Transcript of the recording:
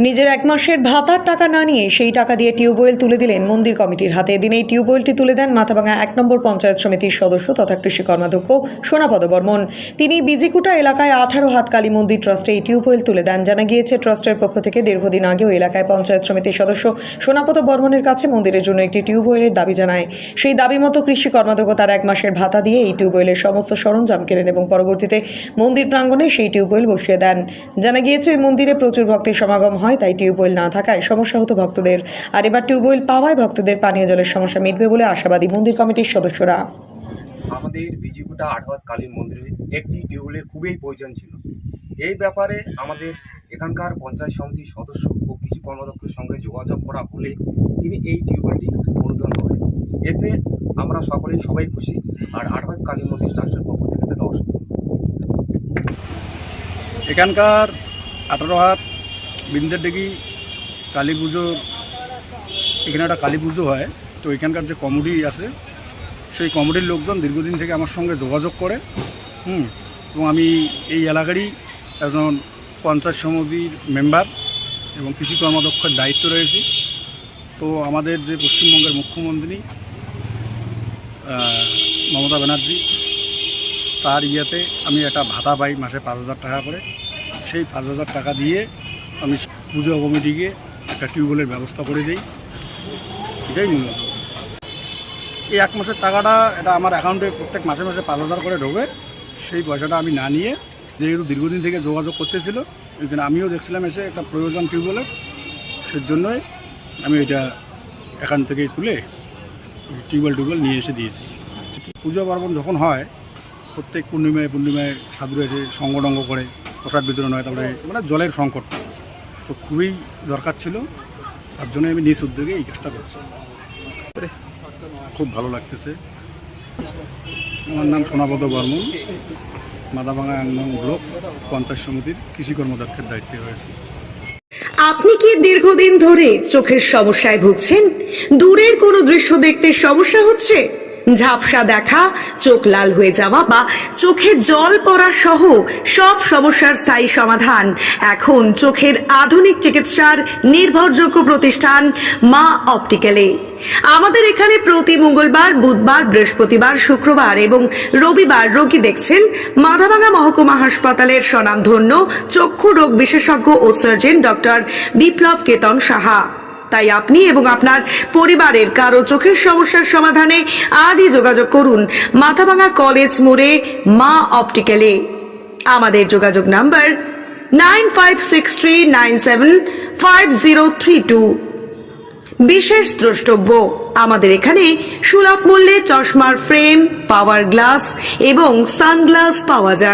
নিজের এক মাসের ভাতার টাকা না নিয়ে সেই টাকা দিয়ে টিউবওয়েল তুলে দিলেন মন্দির কমিটির হাতে। এদিন এই টিউবওয়েলটি তুলে দেন মাথাভাঙা ১ নম্বর পঞ্চায়েত সমিতির সদস্য তথা কৃষি কর্মাধ্যক্ষ সোনাপদ বর্মন। তিনি বিজিকুটা এলাকায় 18 হাত কালী মন্দির ট্রাস্টে এই টিউবওয়েল তুলে দেন। জানা গিয়েছে, ট্রাস্টের পক্ষ থেকে দীর্ঘদিন আগেও এলাকায় পঞ্চায়েত সমিতির সদস্য সোনাপদ বর্মনের কাছে মন্দিরের জন্য একটি টিউবওয়েলের দাবি জানায়। সেই দাবি মতো কৃষি কর্মাধ্যক্ষ তার 1 মাসের ভাতা দিয়ে এই টিউবওয়েলের সমস্ত সরঞ্জাম কেনেন এবং পরবর্তীতে মন্দির প্রাঙ্গণে সেই টিউবওয়েল বসিয়ে দেন। জানা গিয়েছে, ওই মন্দিরে প্রচুর ভক্তের সমাগম হয়, তাই টিউবওয়েল না থাকায় সমস্যা হতো ভক্তদের। আর এবার টিউবওয়েল পাওয়ায় ভক্তদের পানীয় জলের সমস্যা মিটবে বলে আশাবাদী মন্দির কমিটির সদস্যরা। আমাদের বিজিকুটা 18 হাত কালী মন্দিরে একটি টিউবওয়েলের খুবই প্রয়োজন ছিল। এই ব্যাপারে আমাদের এখানকার পঞ্চায়েত সমিতির সদস্য ও কৃষি কর্মাধ্যক্ষের সঙ্গে যোগাযোগ করা হলে তিনি এই টিউবওয়েলটি অনুদান করেন। এতে আমরা সবাই খুশি। আর 18 হাত কালী মন্দির ট্রাস্টের পক্ষ থেকে তাকে অসংখ্য। এখানকার 18 হাত বিন্দেরডিঘি কালী পুজো, এখানে একটা কালী পুজো হয়, তো এখানকার যে কমিটি আছে সেই কমিটির লোকজন দীর্ঘদিন থেকে আমার সঙ্গে যোগাযোগ করে এবং আমি এই এলাকারই একজন পঞ্চায়েত সমিতির মেম্বার এবং কৃষি কর্মাধ্যক্ষের দায়িত্ব রয়েছি। তো আমাদের যে পশ্চিমবঙ্গের মুখ্যমন্ত্রী মমতা ব্যানার্জি, তার ইয়েতে আমি একটা ভাতা পাই মাসে 5,000 টাকা করে। সেই 5,000 টাকা দিয়ে আমি পুজো কমিটিকে একটা টিউবওয়েলের ব্যবস্থা করে দিই। এটাই মূলত এই 1 মাসের টাকাটা এটা আমার অ্যাকাউন্টে প্রত্যেক মাসে মাসে 5,000 করে ঢোকে। সেই পয়সাটা আমি না নিয়ে, যেহেতু দীর্ঘদিন থেকে যোগাযোগ করতেছিল, এখানে আমিও দেখছিলাম এসে একটা প্রয়োজন টিউবওয়েলের, সেজন্যই আমি এটা এখান থেকে তুলে টিউবওয়েল নিয়ে এসে দিয়েছি। পুজো পার্বণ যখন হয়, প্রত্যেক পূর্ণিমায় সাধুরা এসে সঙ্গটঙ্গ করে প্রসাদ বিতরণ হয়, তারপরে মানে জলের সংকট তো খুবই দরকার ছিল। তার জন্য আমি নিজ উদ্যোগে এই কাজটা করছি। খুব ভালো লাগতেছে। আমার নাম সোনাপদ বর্মন, মাথাভাঙা 1 নং ব্লক পঞ্চায়েত সমিতির কৃষি কর্মদক্ষের দায়িত্বে রয়েছে। আপনি কি দীর্ঘদিন ধরে চোখের সমস্যায় ভুগছেন? দূরের কোনো দৃশ্য দেখতে সমস্যা হচ্ছে? ঝাপসা দেখা, চোখ লাল হয়ে যাওয়া বা চোখে জল পড়া সহ সব সমস্যার স্থায়ী সমাধান এখন চোখের আধুনিক চিকিৎসার নির্ভরযোগ্য প্রতিষ্ঠান মা অপটিক্যালে। আমাদের এখানে প্রতি মঙ্গলবার, বুধবার, বৃহস্পতিবার, শুক্রবার এবং রবিবার রোগী দেখছেন মাথাভাঙা মহকুমা হাসপাতালের স্বনামধন্য চক্ষু রোগ বিশেষজ্ঞ ও সার্জন ডক্টর বিপ্লব কেতন সাহা। তাই আপনি এবং আপনার পরিবারের কারো চোখের সমস্যার সমাধানে আজই যোগাযোগ করুন মাথাভাঙা কলেজ মোড়ে মা অপটিক্যালে। আমাদের যোগাযোগ নাম্বার 9563975032। বিশেষ দ্রষ্টব্য, আমাদের এখানে সুলভ মূল্যে চশমার ফ্রেম, পাওয়ার গ্লাস এবং সানগ্লাস পাওয়া যায়।